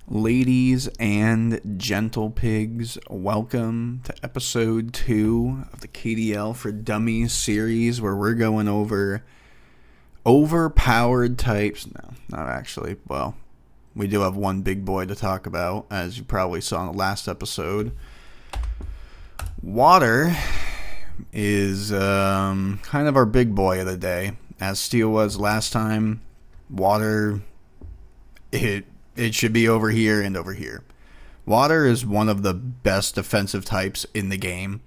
Ladies and gentle pigs, welcome to episode 2 of the KDL for Dummies series where we're going over overpowered types. No, not actually. Well, we do have one big boy to talk about, as you probably saw in the last episode. Water is kind of our big boy of the day. As steel was last time, water, it should be over here and over here. Water is one of the best defensive types in the game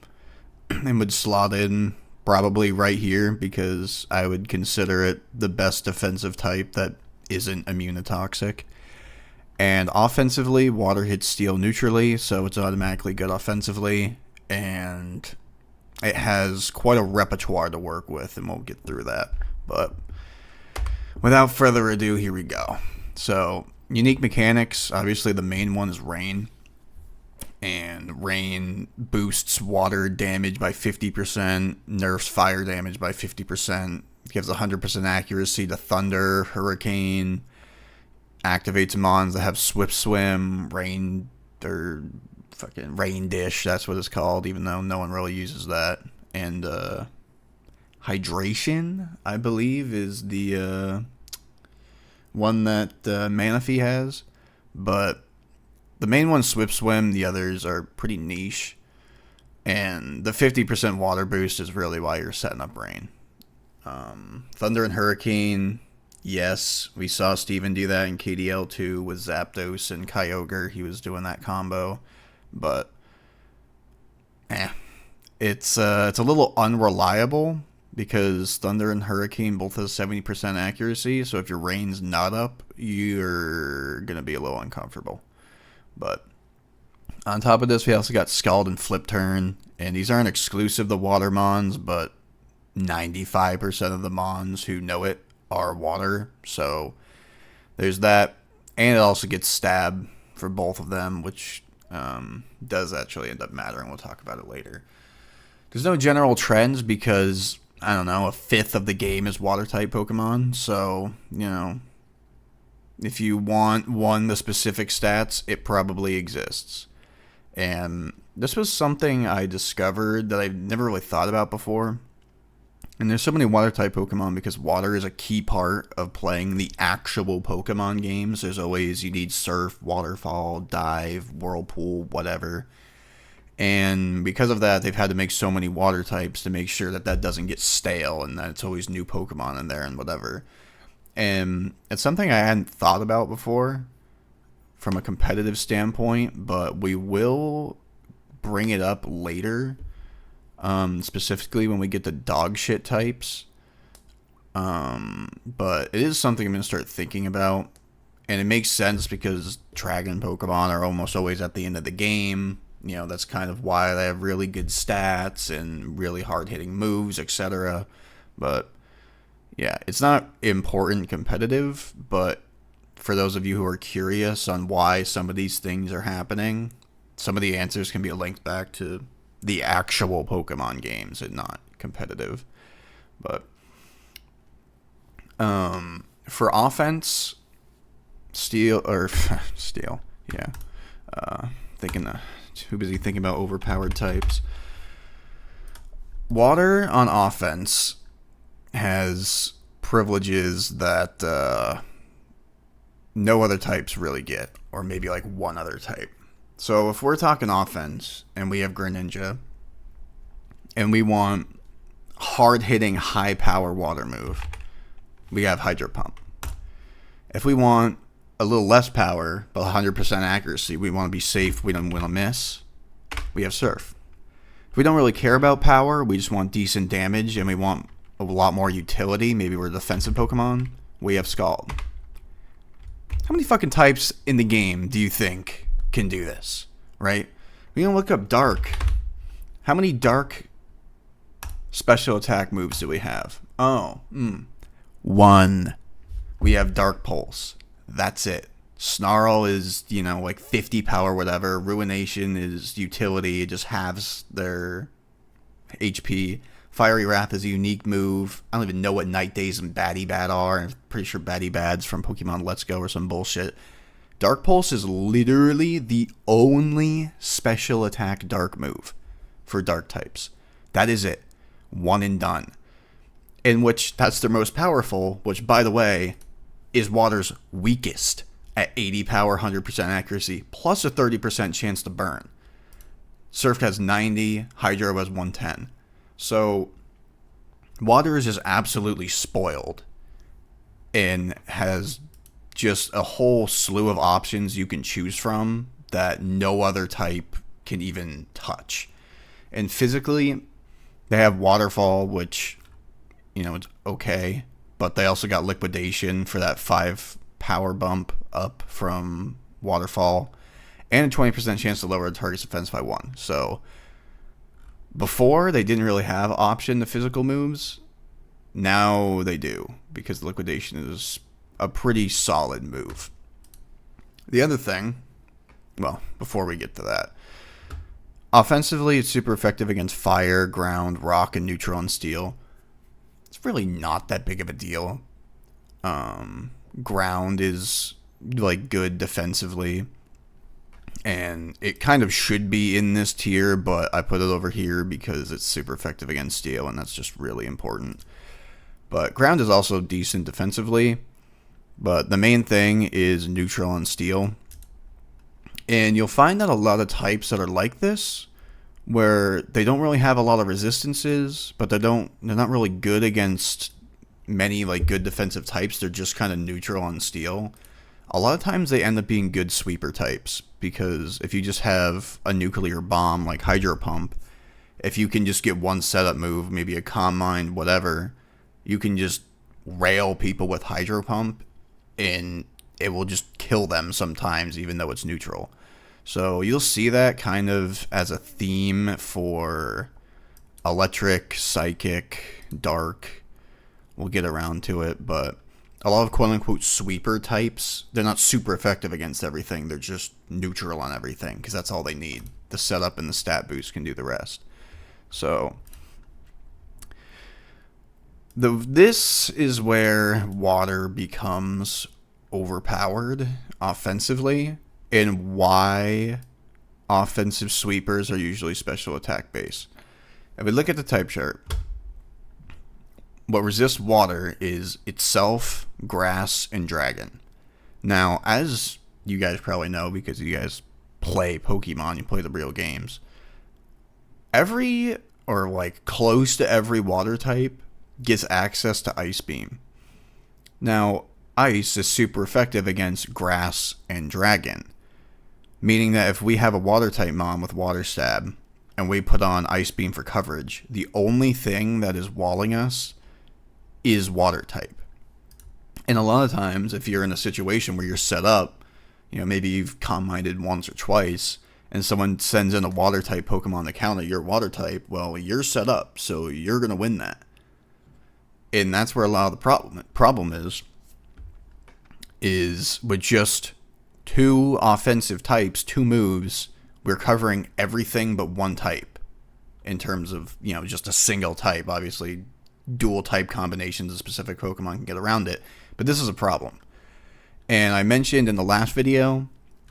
and would slot in probably right here because I would consider it the best defensive type that isn't immunotoxic. And offensively, water hits steel neutrally, so it's automatically good offensively, and it has quite a repertoire to work with, and we'll get through that. But without further ado, here we go. So, unique mechanics, obviously the main one is rain. And rain boosts water damage by 50%, nerfs fire damage by 50%, gives 100% accuracy to thunder, hurricane, activates mons that have swift swim, rain, or fucking rain dish, that's what it's called, even though no one really uses that. And hydration, I believe, is the one that Manaphy has, but the main one's Swift Swim, the others are pretty niche, and the 50% water boost is really why you're setting up rain. Thunder and Hurricane, yes, we saw Steven do that in KDL 2 with Zapdos and Kyogre. He was doing that combo, but it's a little unreliable because Thunder and Hurricane both have 70% accuracy, so if your rain's not up, you're going to be a little uncomfortable. But on top of this, we also got Scald and Flip Turn, and these aren't exclusive to Water Mons, but 95% of the Mons who know it are Water, so there's that. And it also gets Stab for both of them, which does actually end up mattering. We'll talk about it later. There's no general trends because, I don't know, a fifth of the game is Water-type Pokemon, so, you know, if you want the specific stats, it probably exists. And this was something I discovered that I've never really thought about before. And there's so many Water-type Pokemon because water is a key part of playing the actual Pokemon games. There's always, you need Surf, Waterfall, Dive, Whirlpool, whatever. And because of that, they've had to make so many water types to make sure that that doesn't get stale and that it's always new Pokemon in there and whatever. And it's something I hadn't thought about before from a competitive standpoint, but we will bring it up later, specifically when we get to dog shit types. But it is something I'm going to start thinking about, and it makes sense because Dragon Pokemon are almost always at the end of the game. You know, that's kind of why they have really good stats and really hard-hitting moves, etc. But yeah, it's not important competitive, but for those of you who are curious on why some of these things are happening, some of the answers can be linked back to the actual Pokemon games and not competitive. But for offense, Steel, yeah. Too busy thinking about overpowered types. Water on offense has privileges that no other types really get, or maybe like one other type. So if we're talking offense and we have Greninja and we want hard-hitting, high-power water move, we have Hydro Pump. If we want a little less power but 100% accuracy, we want to be safe, we don't want to miss, we have Surf. If we don't really care about power, we just want decent damage and we want a lot more utility, maybe we're a defensive Pokemon, we have Scald. How many fucking types in the game do you think can do this, right? We can look up Dark. How many Dark special attack moves do we have? One. We have Dark Pulse. That's it. Snarl is, like 50 power, whatever. Ruination is utility. It just halves their HP. Fiery Wrath is a unique move. I don't even know what Night Days and Batty Bat are. I'm pretty sure Batty Bad's from Pokemon Let's Go or some bullshit. Dark Pulse is literally the only special attack dark move for dark types. That is it. One and done. In which that's their most powerful, which, by the way, is water's weakest at 80 power, 100% accuracy, plus a 30% chance to burn. Surf has 90, Hydro has 110. So water is just absolutely spoiled and has just a whole slew of options you can choose from that no other type can even touch. And physically, they have Waterfall, which, you know, it's okay, but they also got Liquidation for that 5 power bump up from Waterfall, and a 20% chance to lower the target's defense by 1. So before, they didn't really have option to physical moves. Now they do, because Liquidation is a pretty solid move. The other thing, well, before we get to that, offensively, it's super effective against fire, ground, rock, and neutral and steel. It's really not that big of a deal. Ground is like good defensively, and it kind of should be in this tier, but I put it over here because it's super effective against steel, and that's just really important. But ground is also decent defensively, but the main thing is neutral and steel. And you'll find that a lot of types that are like this, where they don't really have a lot of resistances, but they're not really good against many like good defensive types. They're just kind of neutral on steel. A lot of times they end up being good sweeper types, because if you just have a nuclear bomb like Hydro Pump, if you can just get one setup move, maybe a Calm Mind, whatever, you can just rail people with Hydro Pump, and it will just kill them sometimes, even though it's neutral. So you'll see that kind of as a theme for electric, psychic, dark. We'll get around to it, but a lot of quote-unquote sweeper types, they're not super effective against everything. They're just neutral on everything, because that's all they need. The setup and the stat boost can do the rest. So this is where water becomes overpowered offensively, and why offensive sweepers are usually special attack base. If we look at the type chart, what resists water is itself, grass, and dragon. Now, as you guys probably know, because you guys play Pokemon, you play the real games, every, or like close to every water type gets access to Ice Beam. Now, Ice is super effective against grass and dragon, meaning that if we have a water type mom with Water Stab and we put on Ice Beam for coverage, the only thing that is walling us is water type. And a lot of times, if you're in a situation where you're set up, you know, maybe you've Calm-Minded once or twice, and someone sends in a water type Pokemon to counter your water type, well, you're set up, so you're going to win that. And that's where a lot of the problem is with just 2 offensive types, 2 moves, we're covering everything but one type in terms of, you know, just a single type. Obviously, dual type combinations of specific Pokemon can get around it, but this is a problem. And I mentioned in the last video,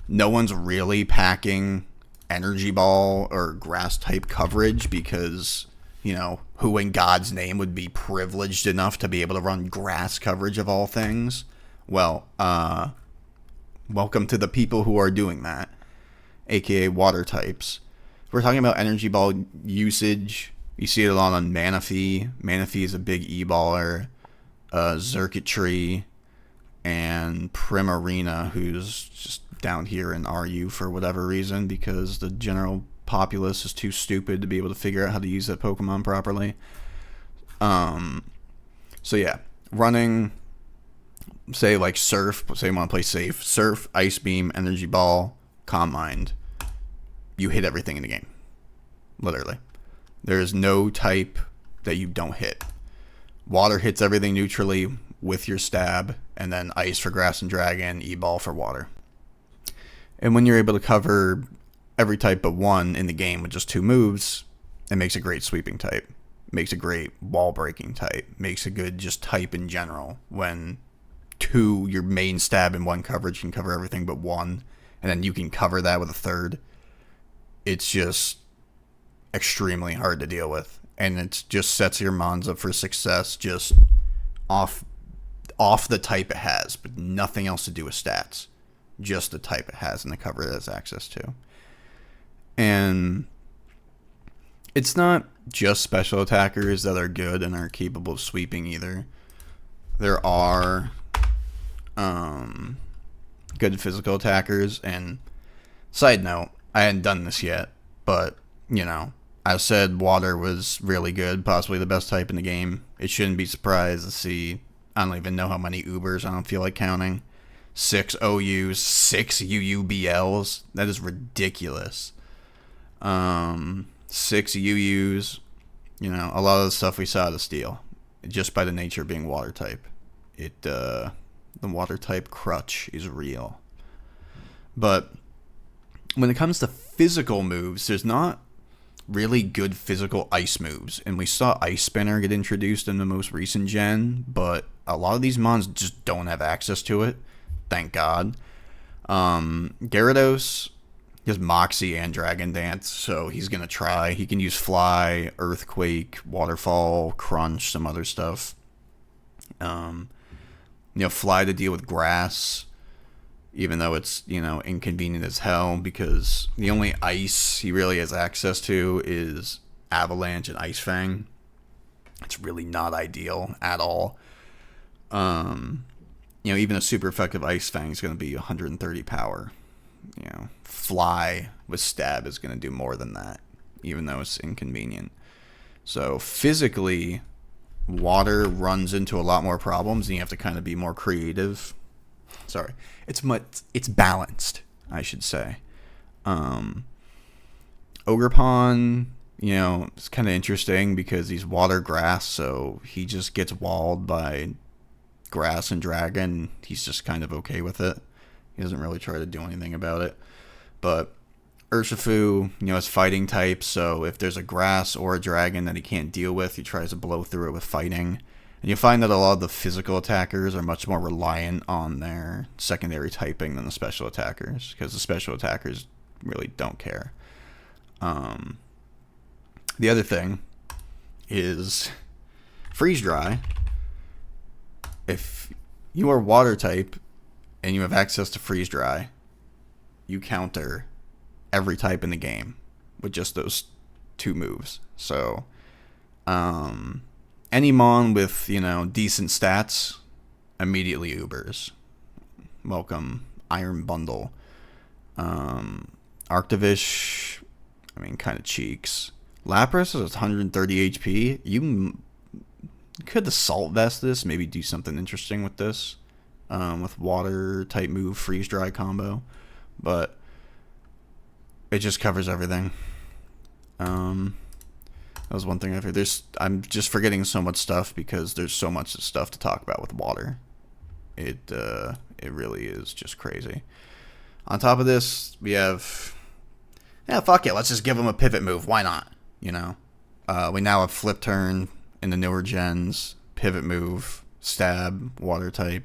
no one's really packing Energy Ball or grass type coverage because, you know, who in God's name would be privileged enough to be able to run grass coverage of all things? Well, welcome to the people who are doing that, aka water types. We're talking about Energy Ball usage. You see it a lot on Manaphy. Manaphy is a big E-baller. Xurkitree and Primarina, who's just down here in RU for whatever reason, because the general populace is too stupid to be able to figure out how to use that Pokemon properly. So yeah, running, say like Surf, say you want to play safe, Surf, Ice Beam, Energy Ball, Calm Mind, you hit everything in the game. Literally. There is no type that you don't hit. Water hits everything neutrally with your stab, and then Ice for grass and dragon, E-ball for water. And when you're able to cover every type but one in the game with just 2 moves, it makes a great sweeping type. Makes a great wall breaking type. Makes a good just type in general when two, your main stab and one coverage can cover everything but one, and then you can cover that with a third. It's just extremely hard to deal with, and it just sets your mons up for success just off the type it has, but nothing else to do with stats. Just the type it has and the cover it has access to. And it's not just special attackers that are good and are capable of sweeping either. There are good physical attackers, and side note, I hadn't done this yet, but, you know, I said water was really good, possibly the best type in the game. It shouldn't be surprised to see, I don't even know how many Ubers, I don't feel like counting. 6 OUs, 6 UUBLs, that is ridiculous. 6 UUs, you know, a lot of the stuff we saw to steal, just by the nature of being water type. The water type crutch is real. But when it comes to physical moves, there's not really good physical ice moves. And we saw Ice Spinner get introduced in the most recent gen, but a lot of these mons just don't have access to it. Thank God. Gyarados has Moxie and Dragon Dance, so he's going to try. He can use Fly, Earthquake, Waterfall, Crunch, some other stuff. Fly to deal with grass, even though it's, inconvenient as hell, because the only ice he really has access to is Avalanche and Ice Fang. It's really not ideal at all. Even a super effective Ice Fang is going to be 130 power. Fly with Stab is going to do more than that, even though it's inconvenient. So physically, water runs into a lot more problems, and you have to kind of be more creative. Sorry, it's balanced, I should say. Ogerpon, it's kind of interesting because he's water grass, so he just gets walled by grass and dragon. He's just kind of okay with it. He doesn't really try to do anything about it. But Urshifu, is fighting type, so if there's a grass or a dragon that he can't deal with, he tries to blow through it with fighting. And you find that a lot of the physical attackers are much more reliant on their secondary typing than the special attackers, because the special attackers really don't care. The other thing is Freeze Dry. If you are water type and you have access to Freeze Dry, you counter every type in the game with just those two moves. So, any mon with, decent stats immediately Ubers. Welcome, Iron Bundle. Arctovish, kind of cheeks. Lapras is 130 HP. You could Assault Vest this, maybe do something interesting with this. With water type move, Freeze Dry combo. But it just covers everything. That was one thing I've heard. I'm just forgetting so much stuff because there's so much stuff to talk about with water. It really is just crazy. On top of this, we have, fuck it, let's just give him a pivot move. Why not? We now have Flip Turn in the newer gens, pivot move, stab, water type.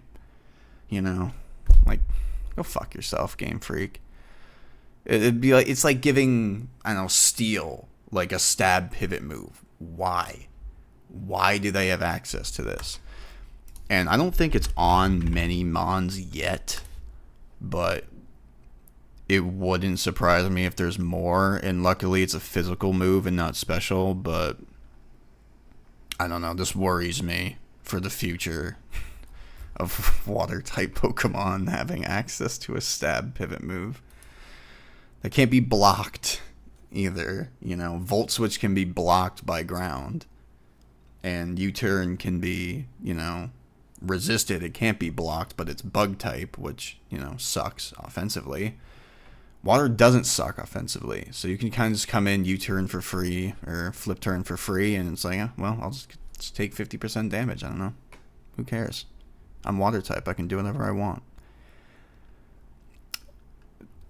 Go fuck yourself, Game Freak. It'd be like, it's like giving, Steel like a stab pivot move. Why do they have access to this? And I don't think it's on many mons yet, but it wouldn't surprise me if there's more. And luckily it's a physical move and not special, but I don't know, this worries me for the future of water type Pokemon having access to a stab pivot move that can't be blocked either. Volt Switch can be blocked by ground, and U-Turn can be, resisted. It can't be blocked, but it's bug type, which, sucks offensively. Water doesn't suck offensively, so you can kind of just come in, U-Turn for free, or Flip Turn for free, and it's like, I'll just take 50% damage. I don't know. Who cares? I'm water type. I can do whatever I want.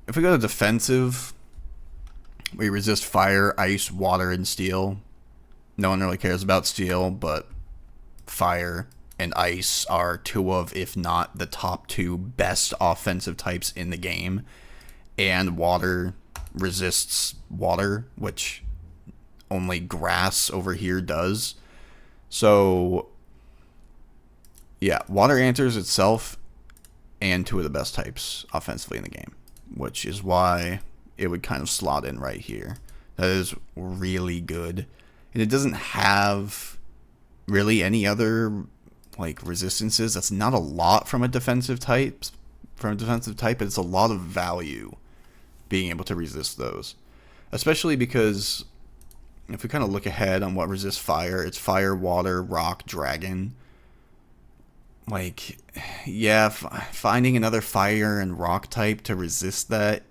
If we go to defensive, we resist fire, ice, water, and steel. No one really cares about steel, but fire and ice are two of, if not the top two best offensive types in the game. And water resists water, which only grass over here does. So, yeah, water answers itself and two of the best types offensively in the game, which is why it would kind of slot in right here. That is really good. And it doesn't have really any other like resistances. That's not a lot from a defensive type. But it's a lot of value being able to resist those. Especially because if we kind of look ahead on what resists fire, it's fire, water, rock, dragon. Like, yeah, finding another fire and rock type to resist that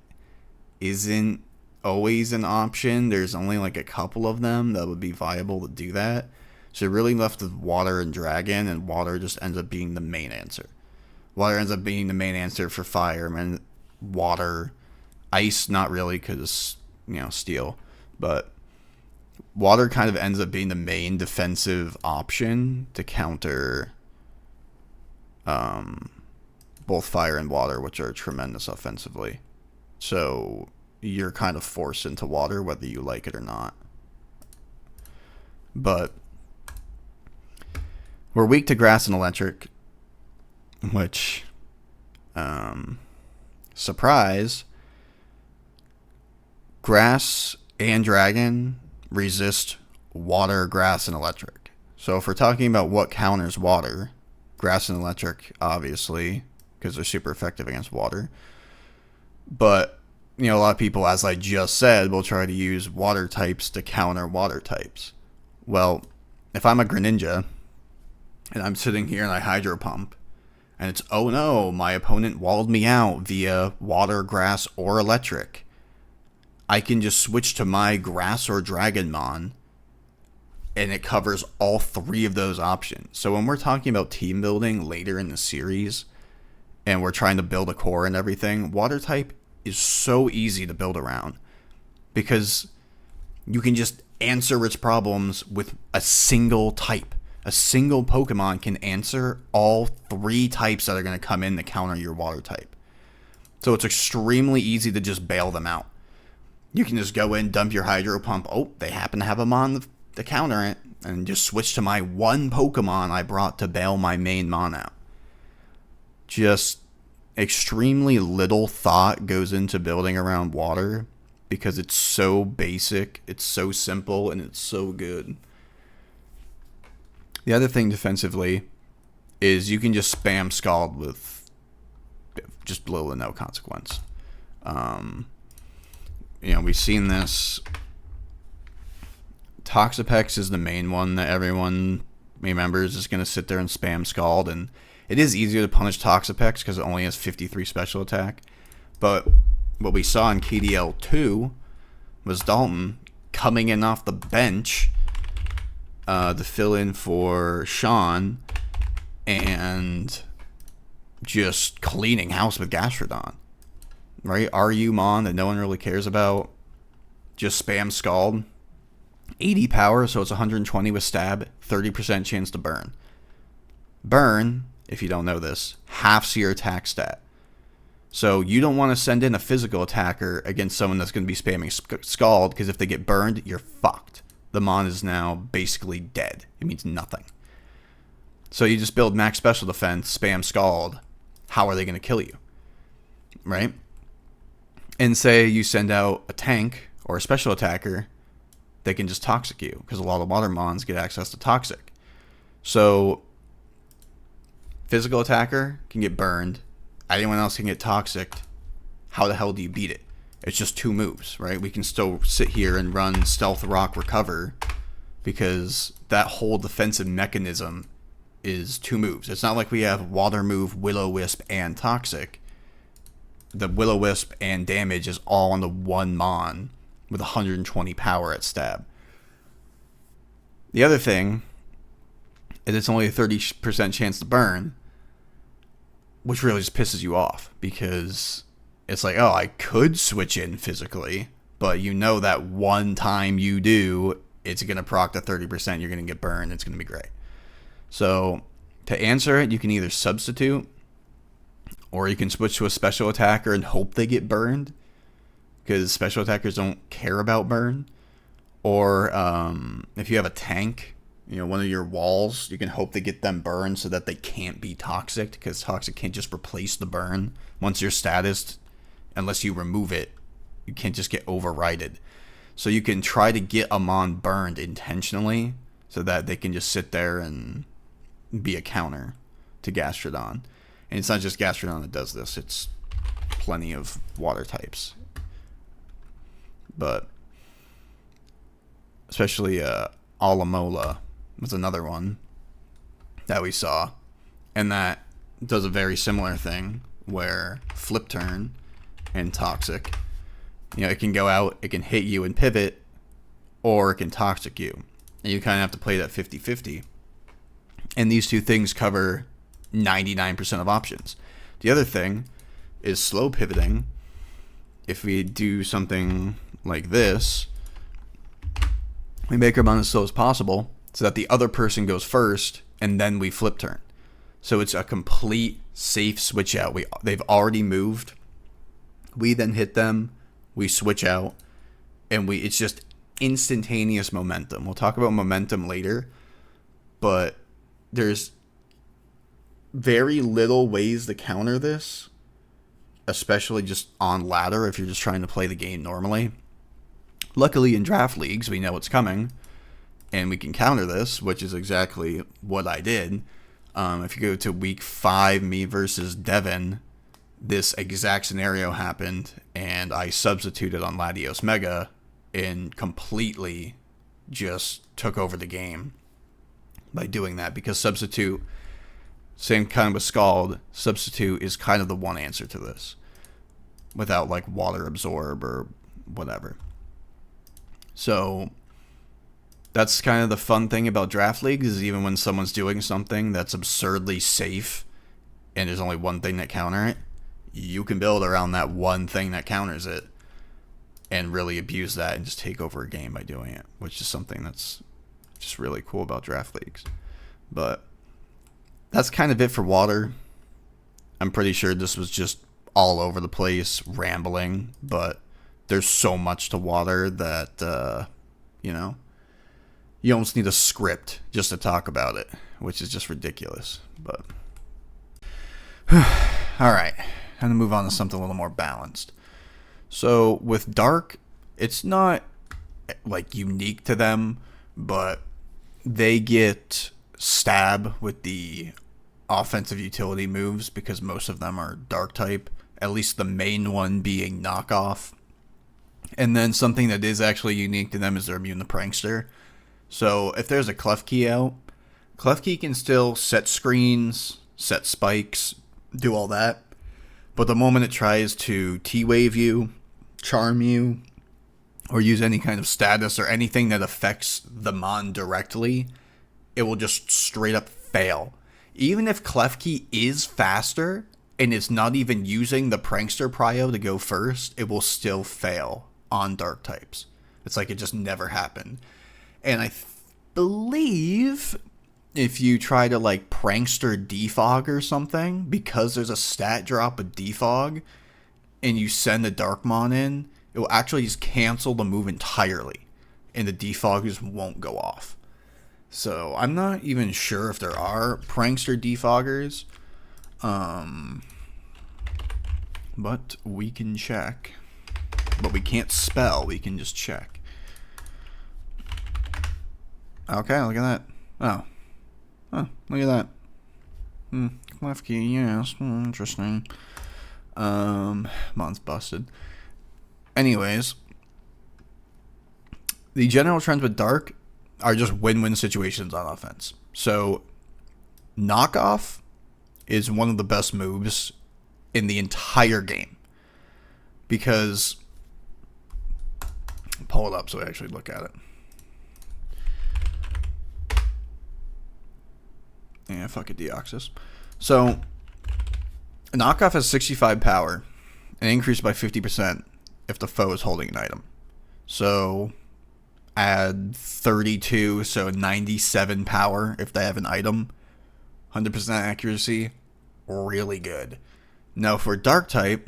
isn't always an option. There's only like a couple of them that would be viable to do that. So you're really left with water and dragon, and water just ends up being the main answer. Water ends up being the main answer for fire, and water, ice, not really, because, steel. But water kind of ends up being the main defensive option to counter both fire and water, which are tremendous offensively. So you're kind of forced into water whether you like it or not. But we're weak to grass and electric, which, surprise, grass and dragon resist water, grass, and electric. So if we're talking about what counters water, grass and electric, obviously, because they're super effective against water. But, a lot of people, as I just said, will try to use water types to counter water types. Well, if I'm a Greninja, and I'm sitting here and I hydro pump, and it's, oh no, my opponent walled me out via water, grass, or electric, I can just switch to my grass or Dragonmon, and it covers all three of those options. So when we're talking about team building later in the series, and we're trying to build a core and everything, water type is so easy to build around, because you can just answer its problems with a single type. A single Pokemon can answer all three types that are going to come in to counter your water type. So it's extremely easy to just bail them out. You can just go in, dump your Hydro Pump. Oh, they happen to have a Mon to counter it. And just switch to my one Pokemon I brought to bail my main Mon out. Just extremely little thought goes into building around water, because it's so basic, it's so simple, and it's so good. The other thing defensively is you can just spam Scald with just little to no consequence. We've seen this. Toxapex is the main one that everyone remembers is going to sit there and spam Scald, and it is easier to punish Toxapex because it only has 53 special attack. But what we saw in KDL 2 was Dalton coming in off the bench to fill in for Sean and just cleaning house with Gastrodon. Right? RU Mon that no one really cares about. Just spam Scald. 80 power, so it's 120 with stab, 30% chance to burn. Burn, if you don't know this, halves your attack stat. So you don't want to send in a physical attacker against someone that's going to be spamming Scald, because if they get burned, you're fucked. The Mon is now basically dead. It means nothing. So you just build max special defense, spam Scald. How are they going to kill you? Right? And say you send out a tank or a special attacker, they can just Toxic you, because a lot of water Mons get access to Toxic. So physical attacker can get burned. Anyone else can get Toxic. How the hell do you beat it? It's just two moves, right? We can still sit here and run Stealth, Rock, Recover, because that whole defensive mechanism is two moves. It's not like we have Water Move, Will-O-Wisp, and Toxic. The Will-O-Wisp and damage is all on the one Mon with 120 power at stab. The other thing is it's only a 30% chance to burn, which really just pisses you off, because it's like, oh, I could switch in physically, but you know that one time you do, it's going to proc the 30%, you're going to get burned, it's going to be great. So To answer it, you can either substitute, or you can switch to a special attacker and hope they get burned, because special attackers don't care about burn. Or if you have a tank, one of your walls, you can hope they get them burned so that they can't be toxic, because toxic can't just replace the burn. Once your status, unless you remove it, you can't just get overrided. So you can try to get Amon burned intentionally so that they can just sit there and be a counter to Gastrodon. And it's not just Gastrodon that does this, it's plenty of water types. But especially Alamola was another one that we saw. And that does a very similar thing where flip turn and toxic, it can go out, it can hit you and pivot, or it can toxic you. And you kind of have to play that 50-50. And these two things cover 99% of options. The other thing is slow pivoting. If we do something like this, we make our run as slow as possible so that the other person goes first, and then we flip turn. So it's a complete safe switch out. They've already moved. We then hit them, we switch out, and it's just instantaneous momentum. We'll talk about momentum later, but there's very little ways to counter this, especially just on ladder if you're just trying to play the game normally. Luckily in draft leagues, we know it's coming, and we can counter this, which is exactly what I did. If you go to week 5, me versus Devin, this exact scenario happened, and I substituted on Latios Mega and completely just took over the game by doing that, because substitute, same kind with Scald, substitute is kind of the one answer to this without like water absorb or whatever. So that's kind of the fun thing about draft leagues, is even when someone's doing something that's absurdly safe and there's only one thing that counter it, you can build around that one thing that counters it and really abuse that and just take over a game by doing it, which is something that's just really cool about draft leagues. But that's kind of it for water. I'm pretty sure this was just all over the place, rambling, but there's so much to water that, you almost need a script just to talk about it, which is just ridiculous. But all right, I'm going to move on to something a little more balanced. So with Dark, it's not like unique to them, but they get stab with the offensive utility moves because most of them are Dark type, at least the main one being knockoff. And then something that is actually unique to them is they're immune to Prankster. So if there's a Klefki out, Klefki can still set screens, set spikes, do all that. But the moment it tries to T-Wave you, charm you, or use any kind of status or anything that affects the Mon directly, it will just straight up fail. Even if Klefki is faster and it's not even using the Prankster prio to go first, it will still fail on Dark types. It's like it just never happened. And I believe if you try to like Prankster defog or something, because there's a stat drop of defog, and you send the Darkmon in, it will actually just cancel the move entirely, and the defog just won't go off. So I'm not even sure if there are Prankster defoggers, but we can check. But we can't spell, we can just check. Okay, look at that. Oh, look at that. Left key, yes, interesting. Mon's busted. Anyways, the general trends with Dark are just win-win situations on offense. So, knockoff is one of the best moves in the entire game. Because, pull it up so I actually look at it. Yeah, fuck it, Deoxys. So, knockoff has 65 power and increased by 50% if the foe is holding an item. So, add 32, so 97 power if they have an item. 100% accuracy, really good. Now for dark type,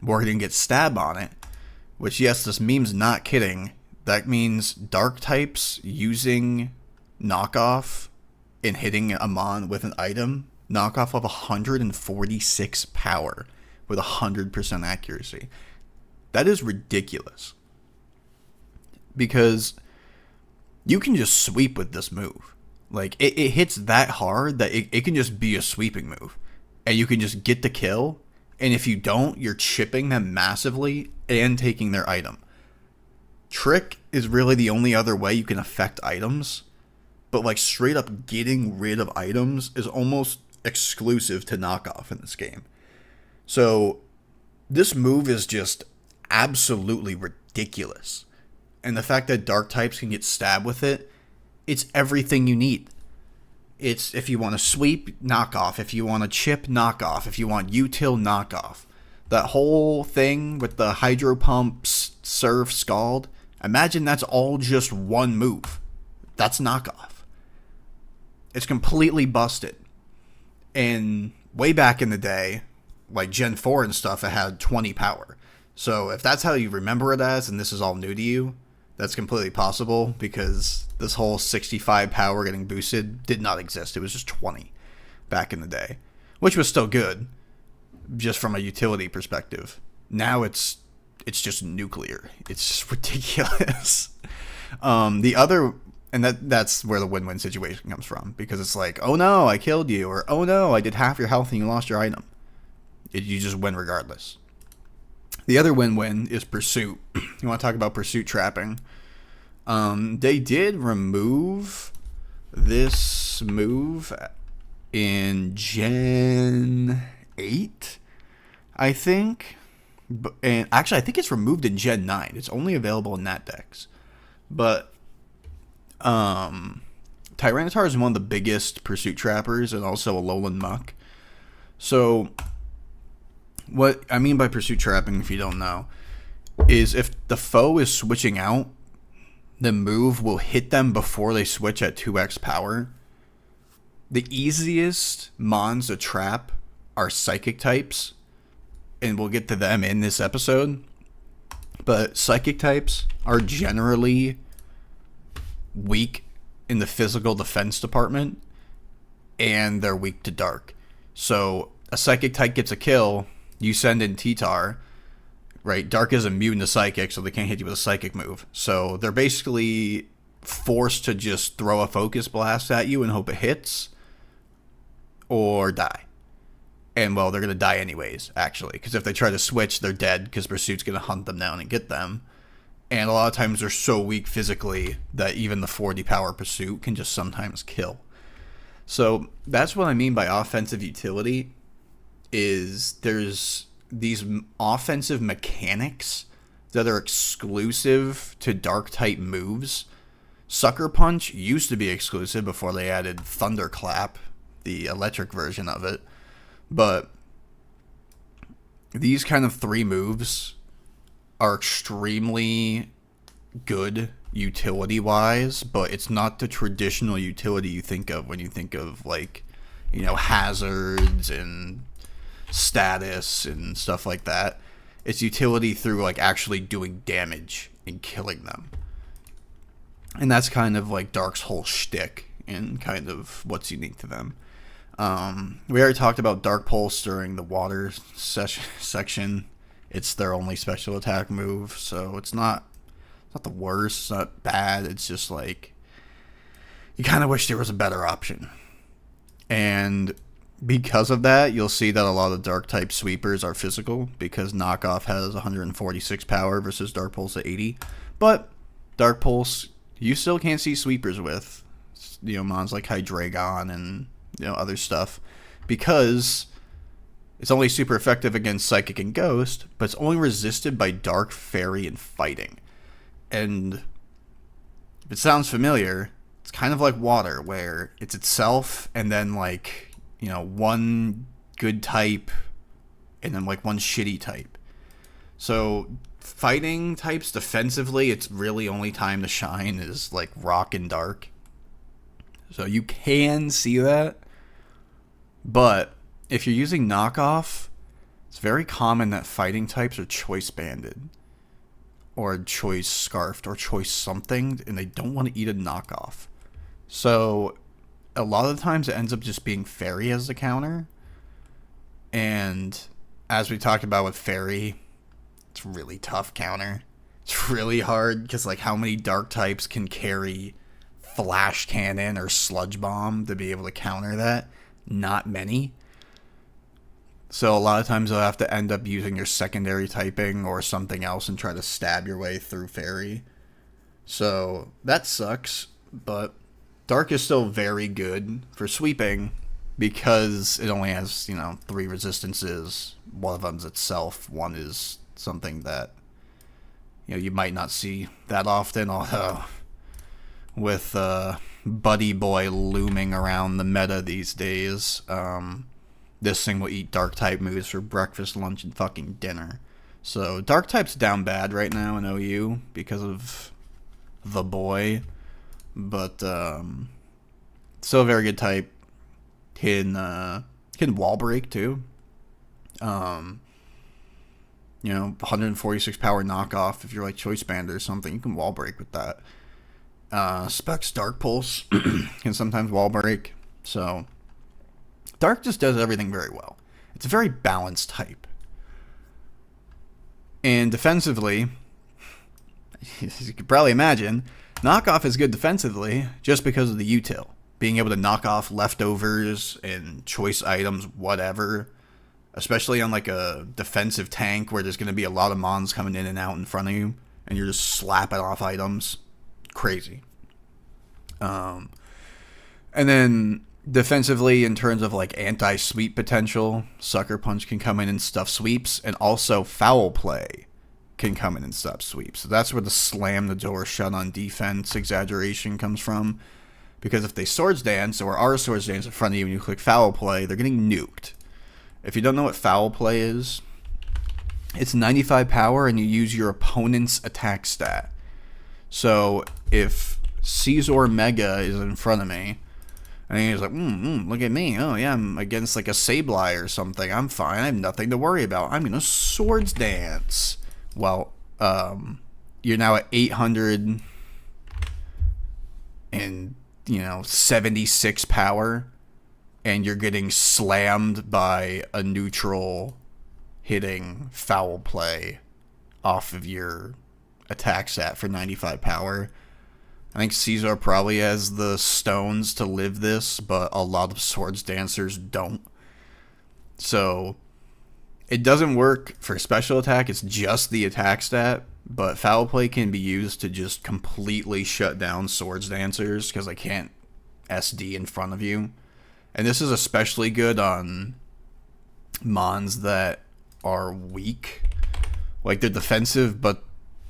we're going to get stab on it, which yes, this meme's not kidding. That means dark types using knockoff and hitting a mon with an item, knockoff of 146 power with 100% accuracy. That is ridiculous. Because you can just sweep with this move. Like, it hits that hard that it can just be a sweeping move. And you can just get the kill. And if you don't, you're chipping them massively and taking their item. Trick is really the only other way you can affect items. But, like, straight up getting rid of items is almost exclusive to knockoff in this game. So, this move is just absolutely ridiculous. And the fact that dark types can get stabbed with it, it's everything you need. It's if you want to sweep, knockoff. If you want to chip, knockoff. If you want util, knockoff. That whole thing with the hydro pumps, surf, scald, imagine that's all just one move. That's knockoff. It's completely busted. And way back in the day, like Gen 4 and stuff, it had 20 power. So if that's how you remember it as, and this is all new to you, that's completely possible, because this whole 65 power getting boosted did not exist. It was just 20 back in the day, which was still good, just from a utility perspective. Now it's just nuclear. It's just ridiculous. The other, and that's where the win-win situation comes from, because it's like, oh no, I killed you, or oh no, I did half your health and you lost your item. You just win regardless. The other win-win is pursuit. You want to talk about pursuit trapping? They did remove this move in Gen 8, I think. And actually, I think it's removed in Gen 9. It's only available in that decks. But Tyranitar is one of the biggest pursuit trappers and also a lowland muck. So what I mean by pursuit trapping, if you don't know, is if the foe is switching out, the move will hit them before they switch at 2x power. The easiest mons to trap are psychic types, and we'll get to them in this episode. But psychic types are generally weak in the physical defense department, and they're weak to dark. So a psychic type gets a kill, you send in T-Tar, right? Dark is immune to psychic, so they can't hit you with a psychic move. So they're basically forced to just throw a focus blast at you and hope it hits, or die. And, well, they're going to die anyways, actually, because if they try to switch, they're dead, because Pursuit's going to hunt them down and get them. And a lot of times they're so weak physically that even the 40 power Pursuit can just sometimes kill. So that's what I mean by offensive utility, is there's these offensive mechanics that are exclusive to dark type moves. Sucker Punch used to be exclusive before they added Thunderclap, the electric version of it. But these kind of three moves are extremely good utility-wise, but it's not the traditional utility you think of when you think of, like, you know, hazards and status and stuff like that. It's utility through, like, actually doing damage and killing them. And that's kind of like Dark's whole shtick and kind of what's unique to them. We already talked about Dark Pulse during the water section. It's their only special attack move, so it's not the worst, it's not bad, it's just like, you kind of wish there was a better option. And because of that, you'll see that a lot of Dark type sweepers are physical, because Knockoff has 146 power versus Dark Pulse at 80. But Dark Pulse, you still can't see sweepers with, you know, mons like Hydreigon and, you know, other stuff, because it's only super effective against Psychic and Ghost, but it's only resisted by Dark, Fairy, and Fighting. And if it sounds familiar, it's kind of like water, where it's itself and then, like, you know, one good type and then, like, one shitty type. So fighting types defensively, it's really only time to shine is, like, Rock and Dark. So you can see that, But if you're using knockoff, it's very common that fighting types are choice banded, or choice scarfed, or choice something, and they don't want to eat a knockoff. So a lot of the times it ends up just being fairy as the counter. And as we talked about with fairy, it's a really tough counter. It's really hard because, like, how many dark types can carry flash cannon or sludge bomb to be able to counter that? Not many. So a lot of times you'll have to end up using your secondary typing or something else and try to stab your way through fairy. So that sucks, but dark is still very good for sweeping because it only has, 3 resistances. One of them's itself. One is something that, you might not see that often, although with Buddy Boy looming around the meta these days, this thing will eat dark type moves for breakfast, lunch, and fucking dinner. So dark type's down bad right now in OU because of the boy, but still a very good type. Can wall break too. 146 power knockoff. If you're like choice band or something, you can wall break with that. Specs Dark Pulse can sometimes wall break. So Dark just does everything very well. It's a very balanced type. And defensively, as you could probably imagine, knockoff is good defensively just because of the util. Being able to knock off leftovers and choice items, whatever. Especially on like a defensive tank where there's going to be a lot of mons coming in and out in front of you. And you're just slapping off items. Crazy. And then defensively, in terms of like anti-sweep potential, Sucker Punch can come in and stuff sweeps, and also Foul Play can come in and stuff sweeps. So that's where the slam the door shut on defense exaggeration comes from. Because if they Swords Dance or are Swords Dance in front of you and you click Foul Play, they're getting nuked. If you don't know what Foul Play is, it's 95 power and you use your opponent's attack stat. So if Caesar Mega is in front of me, and he's like, look at me. Oh, yeah, I'm against like a Sableye or something. I'm fine. I have nothing to worry about. I'm going to Swords Dance. Well, you're now at 800 and, 76 power, and you're getting slammed by a neutral hitting Foul Play off of your attack stat for 95 power. I think Caesar probably has the stones to live this, but a lot of Swords Dancers don't. So it doesn't work for special attack. It's just the attack stat. But Foul Play can be used to just completely shut down Swords Dancers because they can't SD in front of you. And this is especially good on mons that are weak. Like, they're defensive, but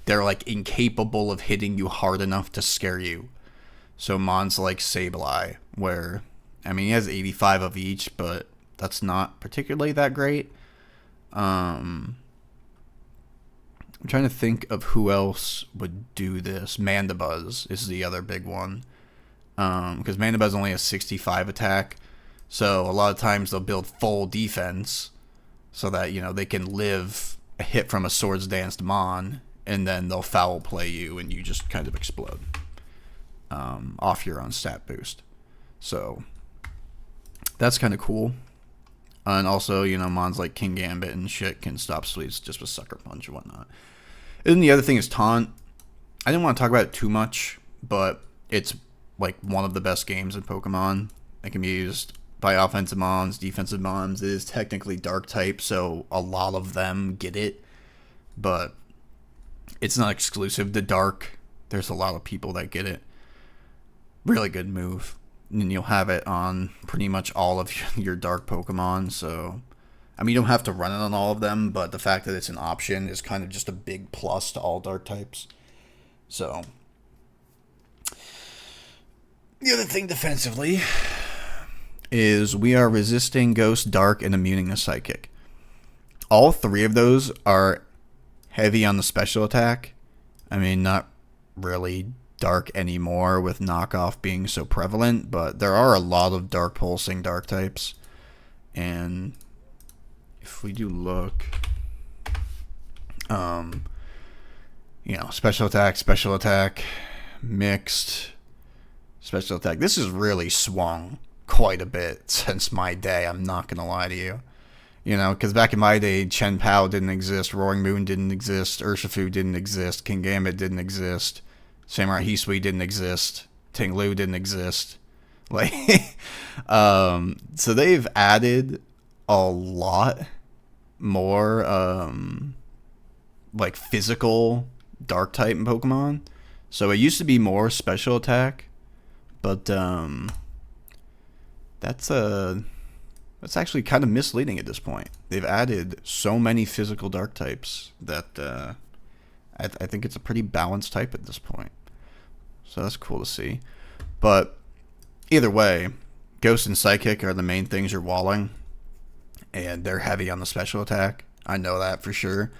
they're like incapable of hitting you hard enough to scare you. So mons like Sableye, where, he has 85 of each, but that's not particularly that great. I'm trying to think of who else would do this. Mandibuzz is the other big one. Because Mandibuzz only has 65 attack. So a lot of times they'll build full defense so that, they can live a hit from a Swords Danced Mon, and then they'll Foul Play you and you just kind of explode off your own stat boost. So that's kind of cool. And also, mons like King Gambit and shit can stop sweeps just with Sucker Punch and whatnot. And then the other thing is Taunt. I didn't want to talk about it too much, but it's like one of the best games in Pokemon. It can be used by offensive mons, defensive mons. It is technically dark type, so a lot of them get it. But it's not exclusive to dark. There's a lot of people that get it. Really good move. And you'll have it on pretty much all of your dark Pokemon, so you don't have to run it on all of them, but the fact that it's an option is kind of just a big plus to all dark types. So the other thing defensively is we are resisting Ghost, Dark, and immuning to Psychic. All 3 of those are heavy on the special attack. Not really dark anymore with knockoff being so prevalent, but there are a lot of dark pulsing dark types. And if we do look, you know, special attack, mixed, special attack. This has really swung quite a bit since my day, I'm not going to lie to you. You know, because back in my day, Chen Pao didn't exist, Roaring Moon didn't exist, Urshifu didn't exist, King Gambit didn't exist, Samurai Hisui didn't exist, Ting Lu didn't exist. Like, so they've added a lot more, like, physical dark type in Pokemon. So it used to be more special attack, but that's actually kind of misleading at this point. They've added so many physical dark types that I think it's a pretty balanced type at this point. So that's cool to see. But either way, Ghost and Psychic are the main things you're walling, and they're heavy on the special attack. I know that for sure.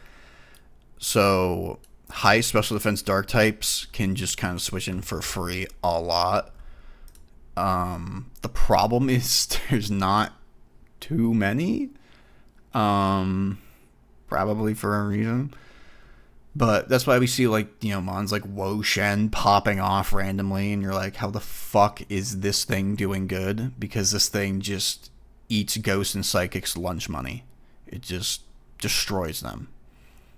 So high special defense dark types can just kind of switch in for free a lot. The problem is there's not too many, probably for a reason, but that's why we see, like, you know, mons like Wo Shen popping off randomly, and you're like, how the fuck is this thing doing good? Because this thing just eats Ghost and Psychic's lunch money. It just destroys them.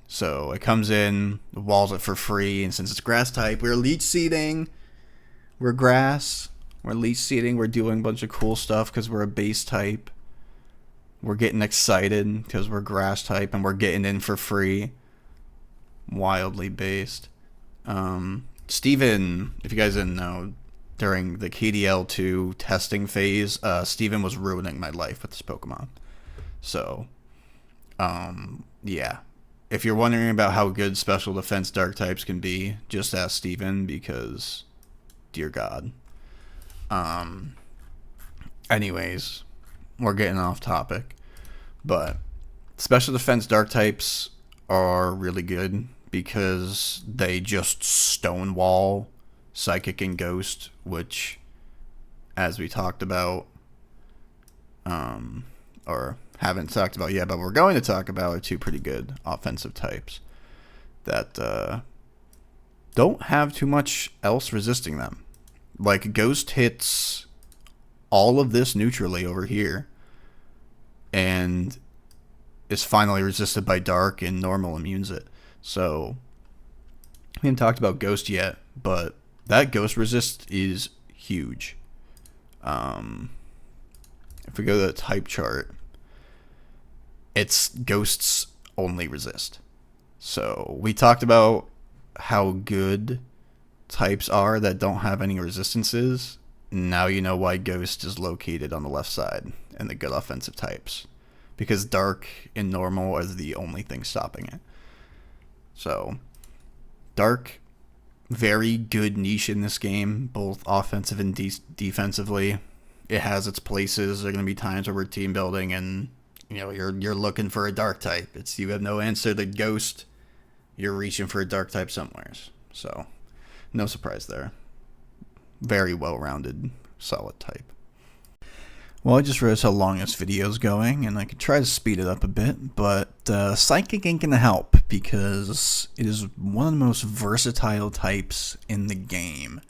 So it comes in, walls it for free, and since it's grass type, we're leech seeding, we're grass, we're leech seeding, we're doing a bunch of cool stuff because we're a base type. We're getting excited because we're grass type, and we're getting in for free. Wildly based. Steven, if you guys didn't know, during the KDL 2 testing phase, Steven was ruining my life with this Pokemon. So, yeah. If you're wondering about how good special defense dark types can be, just ask Steven, because, dear God. Anyways, we're getting off topic, but special defense dark types are really good because they just stonewall Psychic and Ghost, which, as we talked about, or haven't talked about yet, but we're going to talk about, are two pretty good offensive types that don't have too much else resisting them. Like, Ghost hits all of this neutrally over here, and is finally resisted by Dark, and Normal immunes it. So, we haven't talked about Ghost yet, but that Ghost resist is huge. If we go to the type chart, it's Ghost's only resist. So, we talked about how good types are that don't have any resistances. Now you know why Ghost is located on the left side and the good offensive types, because Dark and Normal are the only thing stopping it. So Dark, very good niche in this game, both offensive and defensively. It has its places. There are going to be times where we're team building and, you know, you're looking for a Dark type. It's, you have no answer to Ghost, you're reaching for a Dark type somewheres. So no surprise there. Very well-rounded, solid type. Well, I just realized how long this video is going, and I could try to speed it up a bit, but Psychic ain't gonna help, because it is one of the most versatile types in the game.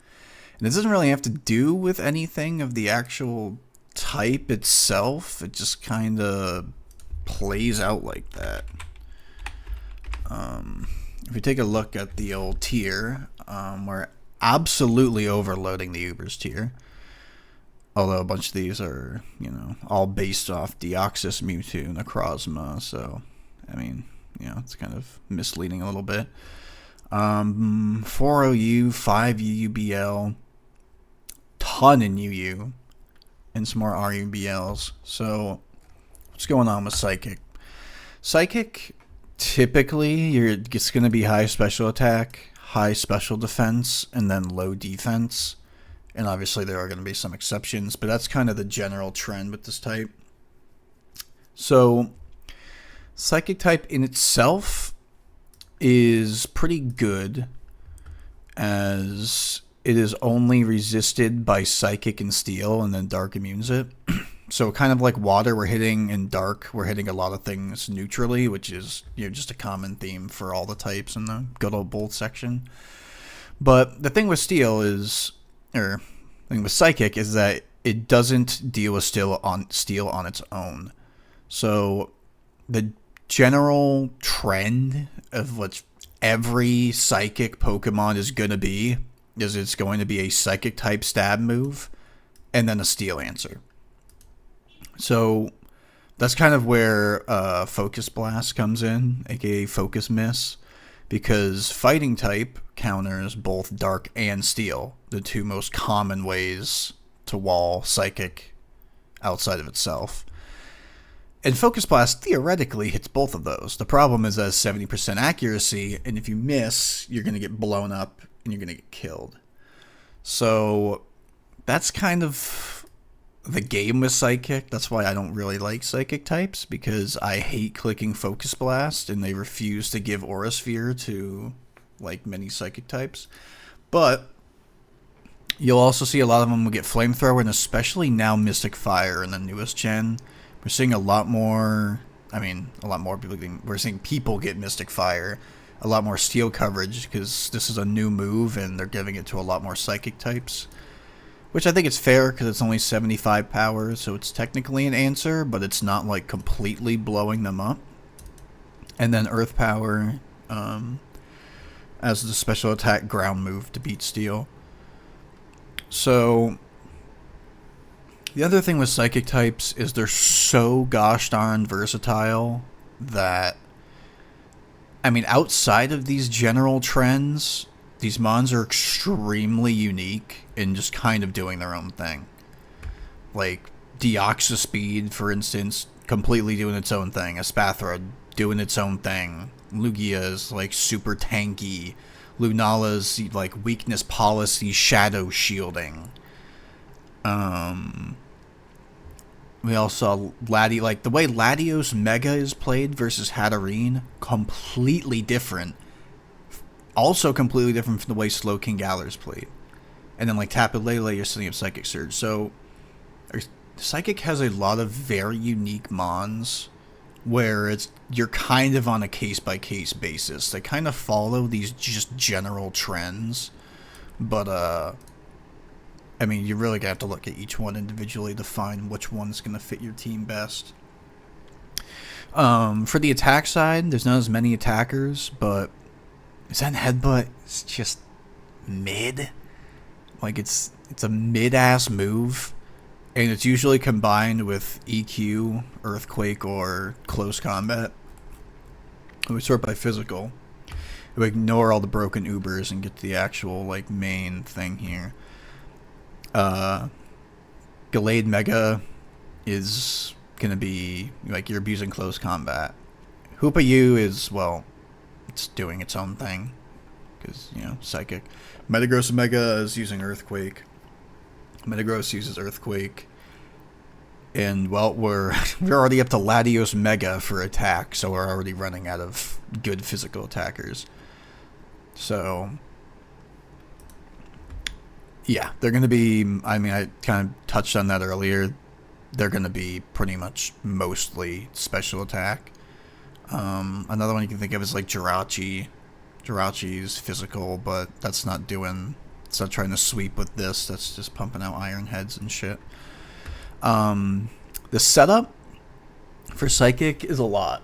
And it doesn't really have to do with anything of the actual type itself, it just kinda plays out like that. If we take a look at the old tier, we're absolutely overloading the Ubers tier. Although a bunch of these are, you know, all based off Deoxys, Mewtwo, Necrozma, so, I mean, you know, it's kind of misleading a little bit. 4 OU, 5 UUBL, ton in UU, and some more RUBLs. So, what's going on with Psychic? Psychic, typically, it's going to be high special attack, high special defense, and then low defense. And obviously there are going to be some exceptions, but that's kind of the general trend with this type. So, Psychic type in itself is pretty good, as it is only resisted by Psychic and Steel, and then Dark immunes it. So kind of like water, we're hitting in dark, we're hitting a lot of things neutrally, which is, you know, just a common theme for all the types in the good old bold section. But the thing with steel is, or the thing with psychic is that it doesn't deal with steel on its own. So the general trend of what every psychic Pokemon is going to be is it's going to be a psychic type stab move and then a steel answer. So that's kind of where Focus Blast comes in, aka Focus Miss, because fighting type counters both dark and steel, the two most common ways to wall psychic outside of itself. And Focus Blast theoretically hits both of those. The problem is that it's 70% accuracy, and if you miss, you're going to get blown up and you're going to get killed. So that's kind of the game with Psychic. That's why I don't really like Psychic types, because I hate clicking Focus Blast, and they refuse to give Aura Sphere to like many Psychic types. But you'll also see a lot of them will get Flamethrower, and especially now Mystic Fire in the newest gen. We're seeing a lot more, we're seeing people get Mystic Fire, a lot more steel coverage, because this is a new move and they're giving it to a lot more psychic types. Which I think it's fair, because it's only 75 power, so it's technically an answer, but it's not like completely blowing them up. And then Earth Power as the special attack ground move to beat steel. So the other thing with psychic types is they're so gosh darn versatile that, I mean, outside of these general trends, these mons are extremely unique in just kind of doing their own thing. Like Deoxyspeed, for instance, completely doing its own thing. Espathra doing its own thing. Lugia is like super tanky. Lunala's like weakness policy, shadow shielding. We also saw like the way Latios Mega is played versus Hatterene, completely different. Also completely different from the way Slowking Galar's played. And then like Tapu Lele, you're setting up Psychic Surge. So Psychic has a lot of very unique mons where you're kind of on a case by case basis. They kind of follow these just general trends, but I mean, you really have to look at each one individually to find which one's going to fit your team best. For the attack side, there's not as many attackers, but Zen Headbutt is just mid. Like, it's a mid-ass move, and it's usually combined with EQ, Earthquake, or Close Combat. We sort by physical. We ignore all the broken Ubers and get to the actual, like, main thing here. Gallade Mega is gonna be like you're abusing close combat. Hoopa U is, well, it's doing its own thing because, you know, psychic. Metagross Mega is using Earthquake. Metagross uses Earthquake, and well, we're already up to Latios Mega for attack, so we're already running out of good physical attackers. So yeah, they're going to be, I mean, I kind of touched on that earlier. They're going to be pretty much mostly special attack. Another one you can think of is like Jirachi. Jirachi's physical, but it's not trying to sweep with this. That's just pumping out iron heads and shit. The setup for Psychic is a lot.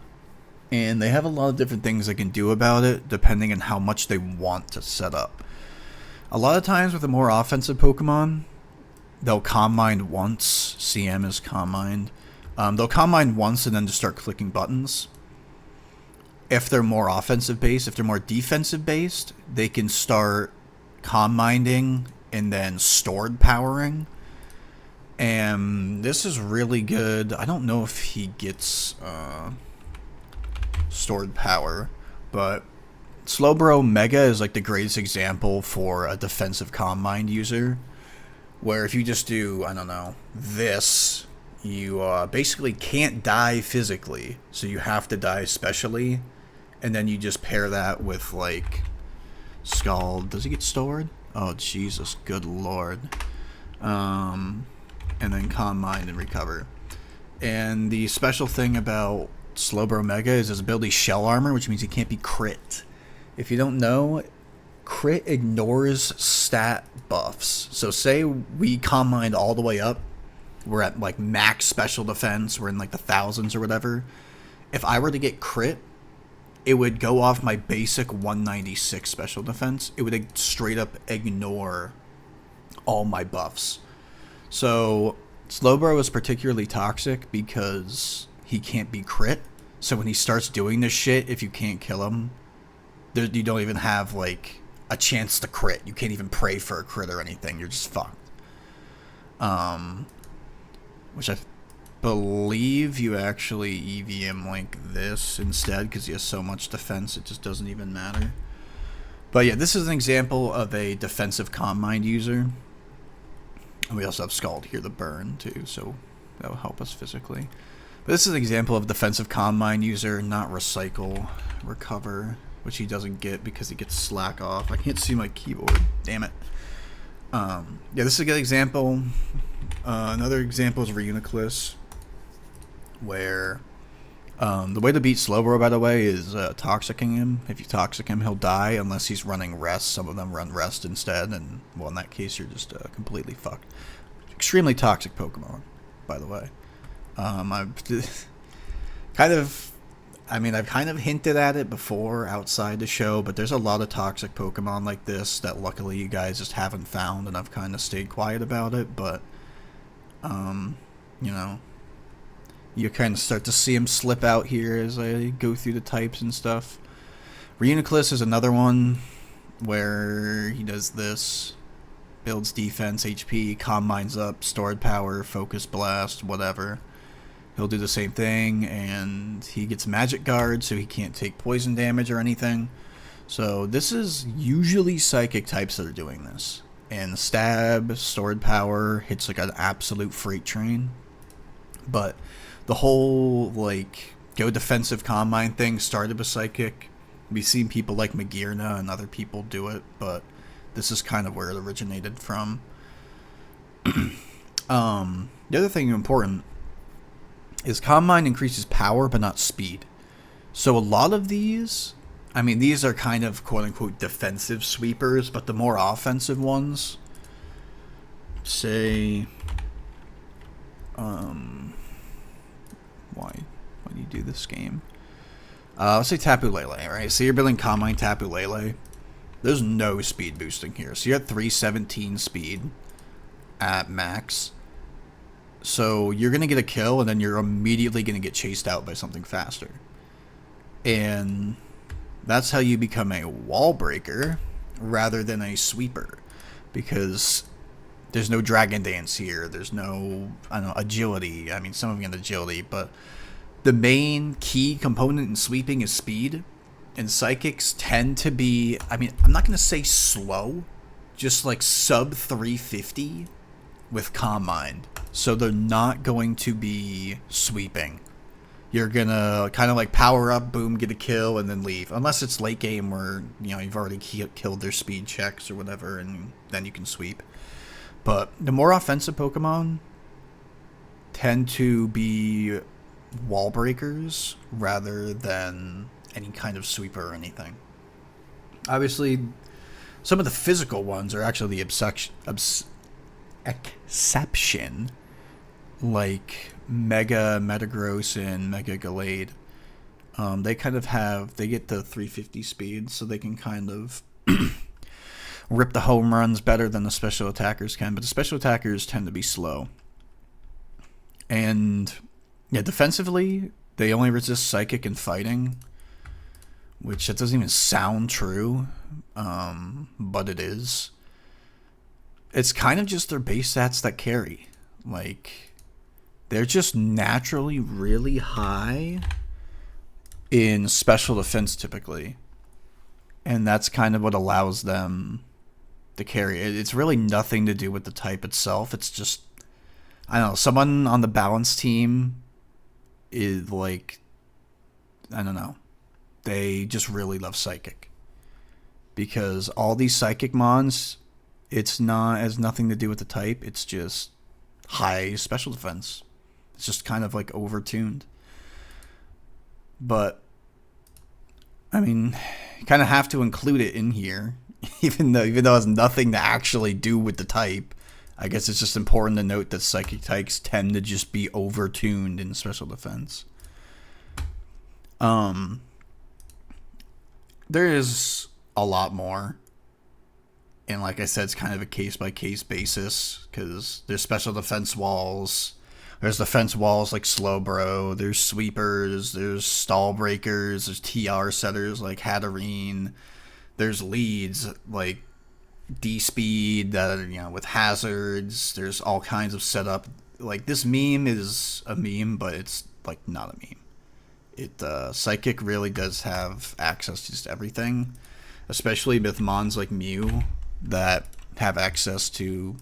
And they have a lot of different things they can do about it, depending on how much they want to set up. A lot of times with the more offensive Pokemon, they'll Calm Mind once. CM is Calm Mind. They'll Calm Mind once and then just start clicking buttons. If they're more offensive based, if they're more defensive based, they can start Calm Minding and then Stored Powering. And this is really good. I don't know if he gets Stored Power, but Slowbro Mega is like the greatest example for a defensive Calm Mind user, where if you just do, I don't know, this, you basically can't die physically, so you have to die specially, and then you just pair that with like Scald. Does he get stored? Oh Jesus, good lord. And then Calm Mind and recover. And the special thing about Slowbro Mega is his ability Shell Armor, which means he can't be crit. If you don't know, crit ignores stat buffs. So say we combined all the way up, we're at like max special defense, we're in like the thousands or whatever. If I were to get crit, it would go off my basic 196 special defense. It would straight up ignore all my buffs. So Slowbro is particularly toxic because he can't be crit. So when he starts doing this shit, if you can't kill him, you don't even have like a chance to crit. You can't even pray for a crit or anything. You're just fucked. Which I believe you actually EV like this instead because he has so much defense it just doesn't even matter. But yeah, this is an example of a defensive Calm Mind user. And we also have Scald here to burn too, so that will help us physically. But this is an example of defensive Calm Mind user, not recycle, recover, which he doesn't get because he gets slack off. I can't see my keyboard, damn it. Yeah, this is a good example. Another example is Reuploaded, where the way to beat Slowbro, by the way, is toxicking him. If you toxic him, he'll die unless he's running rest. Some of them run rest instead, and well, in that case, you're just completely fucked. Extremely toxic Pokemon, by the way. I've kind of hinted at it before outside the show, but there's a lot of toxic Pokemon like this that luckily you guys just haven't found, and I've kind of stayed quiet about it, but, you know, you kind of start to see them slip out here as I go through the types and stuff. Reuploaded is another one where he does this. Builds defense, HP, Calm Minds up, stored power, focus blast, whatever. He'll do the same thing, and he gets magic guard, so he can't take poison damage or anything. So this is usually psychic types that are doing this. And stab, stored power, hits like an absolute freight train. But the whole, like, go defensive Calm Mind thing started with psychic. We've seen people like Magirna and other people do it, but this is kind of where it originated from. The other thing important is Calm Mind increases power but not speed. So a lot of these, I mean, these are kind of quote-unquote defensive sweepers, but the more offensive ones, say, why do you do this game? Let's say Tapu Lele, right? So you're building Calm Mind Tapu Lele. There's no speed boosting here. So you're at 317 speed at max. So you're going to get a kill, and then you're immediately going to get chased out by something faster. And that's how you become a wall breaker rather than a sweeper. Because there's no Dragon Dance here. There's no, I don't know, agility. I mean, some of you get agility, but the main key component in sweeping is speed. And psychics tend to be, I mean, I'm not going to say slow, just like sub 350 with Calm Mind. So they're not going to be sweeping. You're going to kind of like power up, boom, get a kill, and then leave. Unless it's late game where, you know, you've already killed their speed checks or whatever, and then you can sweep. But the more offensive Pokemon tend to be wall breakers rather than any kind of sweeper or anything. Obviously, some of the physical ones are actually the exception, like Mega Metagross and Mega Gallade. They kind of have, they get the 350 speed, so they can kind of rip the home runs better than the special attackers can, but the special attackers tend to be slow. And yeah, defensively, they only resist psychic and fighting, which that doesn't even sound true, but it is. It's kind of just their base stats that carry. Like, they're just naturally really high in special defense typically. And that's kind of what allows them to carry. It's really nothing to do with the type itself. It's just, I don't know, someone on the balance team is like, I don't know, they just really love psychic. Because all these psychic mons, has nothing to do with the type. It's just high special defense. It's just kind of like overtuned. But I mean, you kind of have to include it in here, even though it has nothing to actually do with the type. I guess it's just important to note that psychic types tend to just be overtuned in special defense. There is a lot more. And like I said, it's kind of a case-by-case basis, because there's special defense walls. There's defense walls like Slowbro. There's sweepers. There's stall breakers. There's TR setters like Hatterene. There's leads like D-Speed, with hazards. There's all kinds of setup. Like, this meme is a meme, but it's like not a meme. Psychic really does have access to just everything, especially with mons like Mew that have access to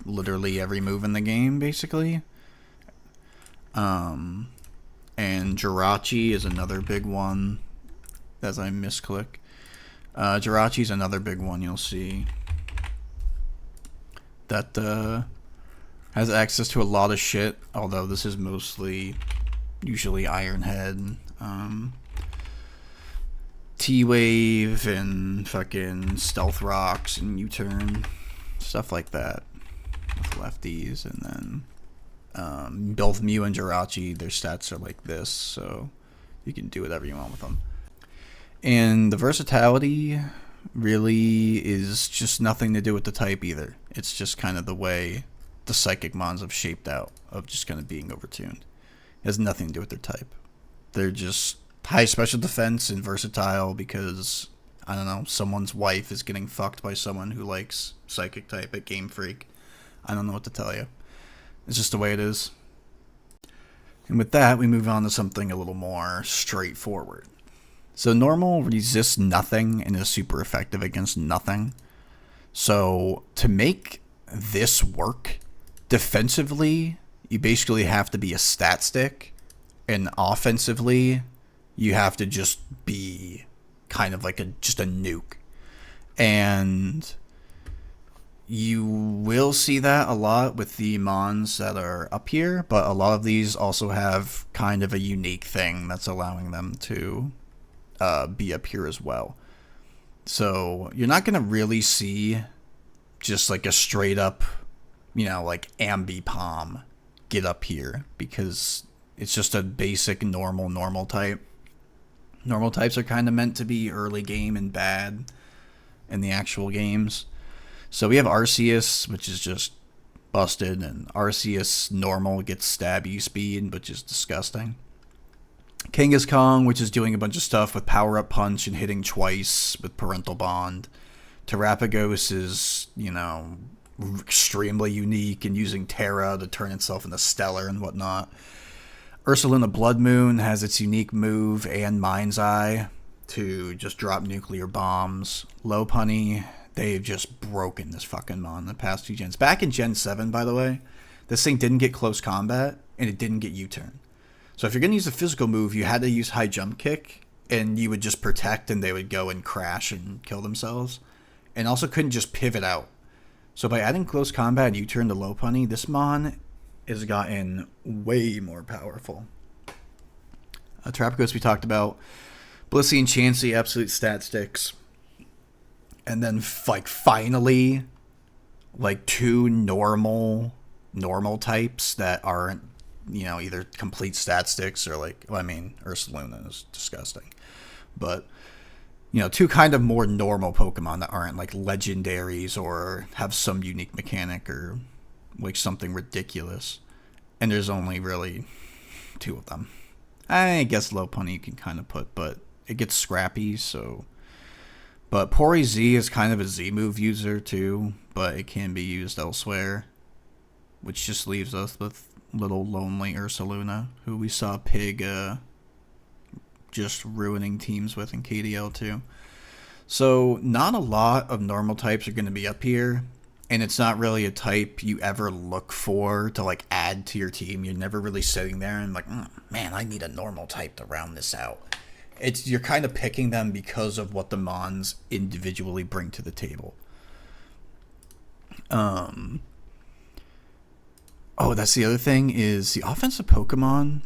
literally every move in the game, basically. And Jirachi is another big one, as I misclick. Jirachi's another big one you'll see that has access to a lot of shit, although this is mostly usually Ironhead, T-Wave, and fucking Stealth Rocks, and U-Turn, stuff like that, with lefties. And then both Mew and Jirachi, their stats are like this, so you can do whatever you want with them. And the versatility really is just nothing to do with the type either. It's just kind of the way the psychic mons have shaped out, of just kind of being overtuned. It has nothing to do with their type. They're just high special defense and versatile because, I don't know, someone's wife is getting fucked by someone who likes psychic type at Game Freak. I don't know what to tell you. It's just the way it is. And with that, we move on to something a little more straightforward. So normal resists nothing and is super effective against nothing. So to make this work defensively, you basically have to be a stat stick, and offensively, you have to just be kind of like just a nuke. And you will see that a lot with the mons that are up here, but a lot of these also have kind of a unique thing that's allowing them to be up here as well. So you're not going to really see just like a straight up, like Ambipom get up here, because it's just a basic normal type. Normal types are kind of meant to be early game and bad in the actual games. So we have Arceus, which is just busted, and Arceus normal gets stabby speed, which is disgusting. Kangaskong, which is doing a bunch of stuff with power-up punch and hitting twice with parental bond. Terrapagos is, extremely unique and using Terra to turn itself into Stellar and whatnot. Ursaluna Blood Moon has its unique move and Mind's Eye to just drop nuclear bombs. Lopunny, they've just broken this fucking mon the past few gens. Back in Gen 7, by the way, this thing didn't get close combat, and it didn't get U-turn. So if you're going to use a physical move, you had to use high jump kick, and you would just protect, and they would go and crash and kill themselves. And also couldn't just pivot out. So by adding close combat and U-turn to Lopunny, this mon has gotten way more powerful. Terrapagos we talked about. Blissey and Chansey, absolute stat sticks. And then, finally, two normal types that aren't, either complete stat sticks or, Ursaluna is disgusting. But, two kind of more normal Pokemon that aren't, legendaries or have some unique mechanic or, something ridiculous. And there's only really two of them. I guess Lopunny you can kind of put, but it gets scrappy, so... But Pori Z is kind of a Z move user too, but it can be used elsewhere, which just leaves us with little lonely Ursaluna, who we saw Pig just ruining teams with in KDL too. So not a lot of normal types are going to be up here, and it's not really a type you ever look for to add to your team. You're never really sitting there and man, I need a normal type to round this out. You're kind of picking them because of what the mons individually bring to the table. Oh, that's the other thing is the offensive Pokemon,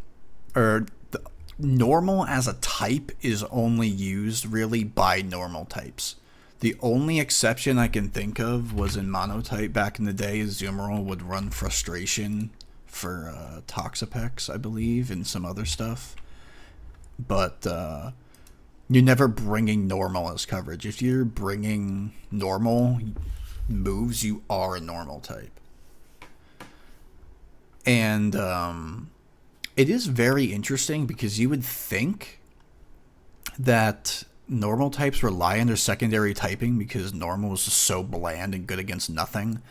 or the normal as a type is only used really by normal types. The only exception I can think of was in Monotype back in the day. Azumarill would run Frustration for Toxapex, I believe, and some other stuff. But you're never bringing normal as coverage. If you're bringing normal moves, you are a normal type. And it is very interesting because you would think that normal types rely on their secondary typing because normal is just so bland and good against nothing.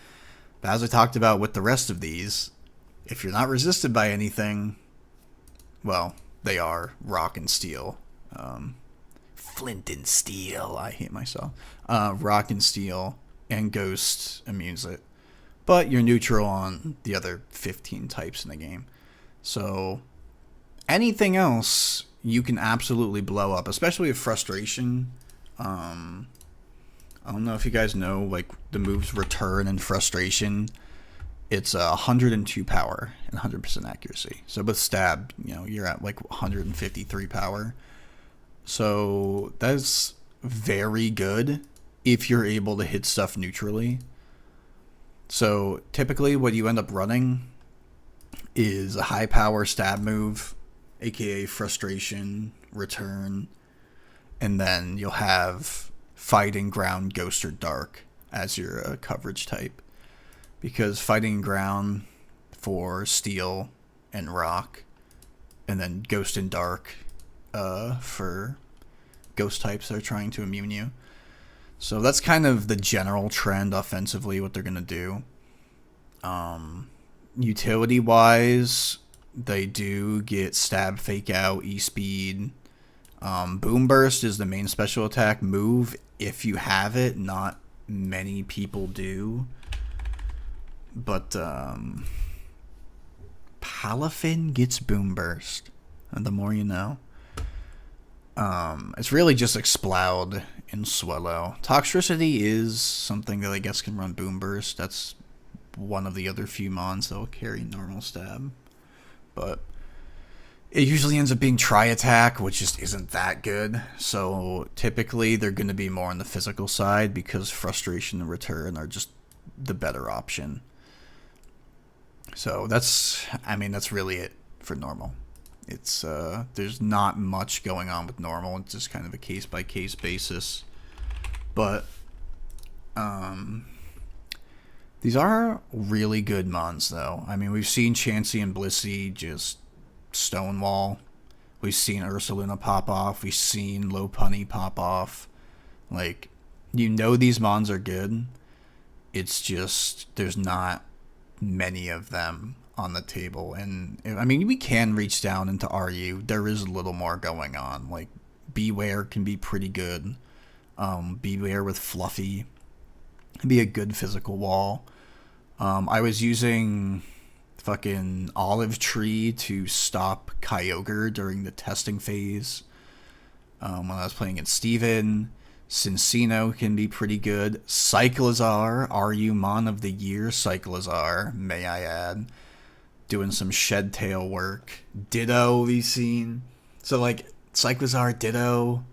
But as I talked about with the rest of these, if you're not resisted by anything, well, they are rock and steel. Flint and steel. I hate myself. Rock and steel and ghost immunes it. But you're neutral on the other 15 types in the game. So anything else you can absolutely blow up, especially with Frustration. I don't know if you guys know, like, the moves Return and Frustration. It's 102 power and 100% accuracy. So with Stab, you're at like 153 power. So that's very good if you're able to hit stuff neutrally. So typically what you end up running is a high power stab move, aka Frustration, Return, and then you'll have Fighting, Ground, Ghost, or Dark as your coverage type. Because Fighting Ground for Steel and Rock, and then Ghost and Dark for Ghost types that are trying to immune you. So that's kind of the general trend offensively, what they're going to do. Utility-wise, they do get Stab, Fake Out, E-Speed. Boom Burst is the main special attack move. If you have it, not many people do. But Palafin gets Boom Burst. And the more you know. It's really just Explode and Swallow. Toxtricity is something that I guess can run Boom Burst. That's one of the other few mons that will carry normal Stab. But it usually ends up being Tri-Attack, which just isn't that good. So typically they're going to be more on the physical side because Frustration and Return are just the better option. So that's really it for normal. It's there's not much going on with normal. It's just kind of a case by case basis. But these are really good mons though. I mean, we've seen Chansey and Blissey just stonewall. We've seen Ursaluna pop off. We've seen Lopunny pop off. Like, these mons are good. It's just there's not many of them on the table. And I mean, we can reach down into RU. There is a little more going on. Like, Beware can be pretty good. Beware with Fluffy can be a good physical wall. I was using fucking Olive Tree to stop Kyogre during the testing phase when I was playing against Steven. Cincino can be pretty good. Cyclizar, RU Mon of the Year Cyclizar, may I add. Doing some Shed Tail work. Ditto we've seen. So like Cyclizar, Ditto,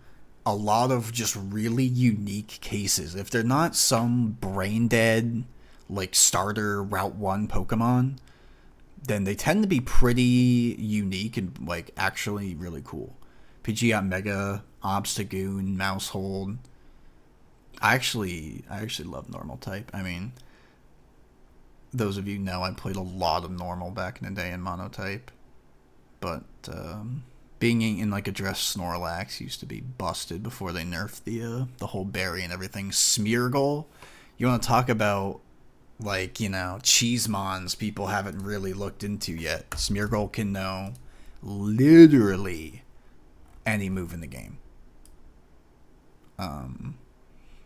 a lot of just really unique cases. If they're not some brain dead like starter Route 1 Pokemon, then they tend to be pretty unique and like actually really cool. Pidgeot Mega, Obstagoon, Mousehold. I actually love normal type. I mean, those of you know I played a lot of normal back in the day in monotype. But being in like a dress Snorlax used to be busted before they nerfed the whole berry and everything. Smeargle, you want to talk about like, Cheesemons people haven't really looked into yet. Smeargle can know literally any move in the game.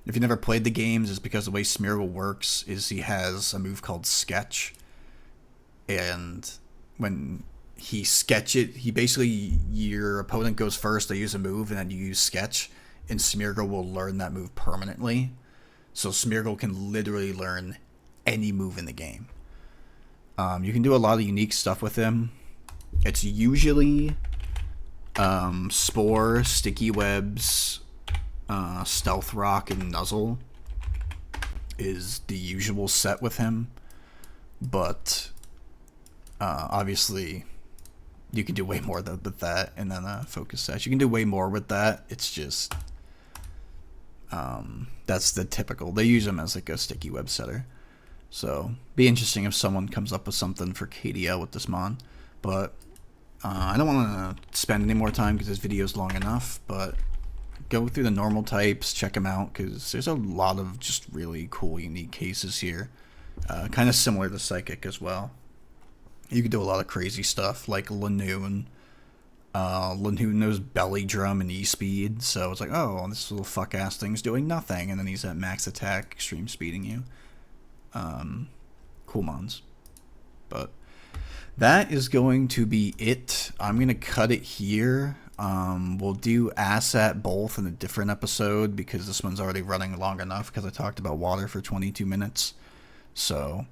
If you never played the games, it's because the way Smeargle works is he has a move called Sketch. And when he sketch it, your opponent goes first, they use a move, and then you use Sketch, and Smeargle will learn that move permanently. So Smeargle can literally learn any move in the game. You can do a lot of unique stuff with him. It's usually Spore, Sticky Webs, Stealth Rock, and Nuzzle is the usual set with him. But obviously you can do way more with that, and then Focus Sash. You can do way more with that. It's just that's the typical. They use him as like a Sticky Web setter. So be interesting if someone comes up with something for KDL with this mon. But I don't want to spend any more time because this video is long enough. But go through the normal types, check them out, because there's a lot of just really cool, unique cases here. Kind of similar to Psychic as well. You can do a lot of crazy stuff like Lanoon. Lanoon knows Belly Drum and E-Speed, so it's like, oh, this little fuck-ass thing's doing nothing, and then he's at max attack, extreme speeding you. Cool mons. But that is going to be it. I'm going to cut it here. We'll do Assat both in a different episode because this one's already running long enough because I talked about water for 22 minutes. So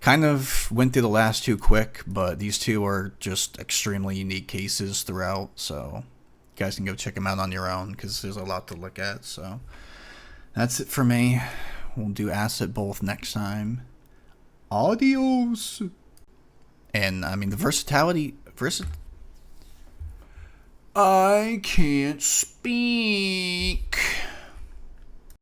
kind of went through the last two quick, but these two are just extremely unique cases throughout. So you guys can go check them out on your own because there's a lot to look at. So that's it for me. We'll do Asset both next time. Adios. And I mean the versatility. I can't speak.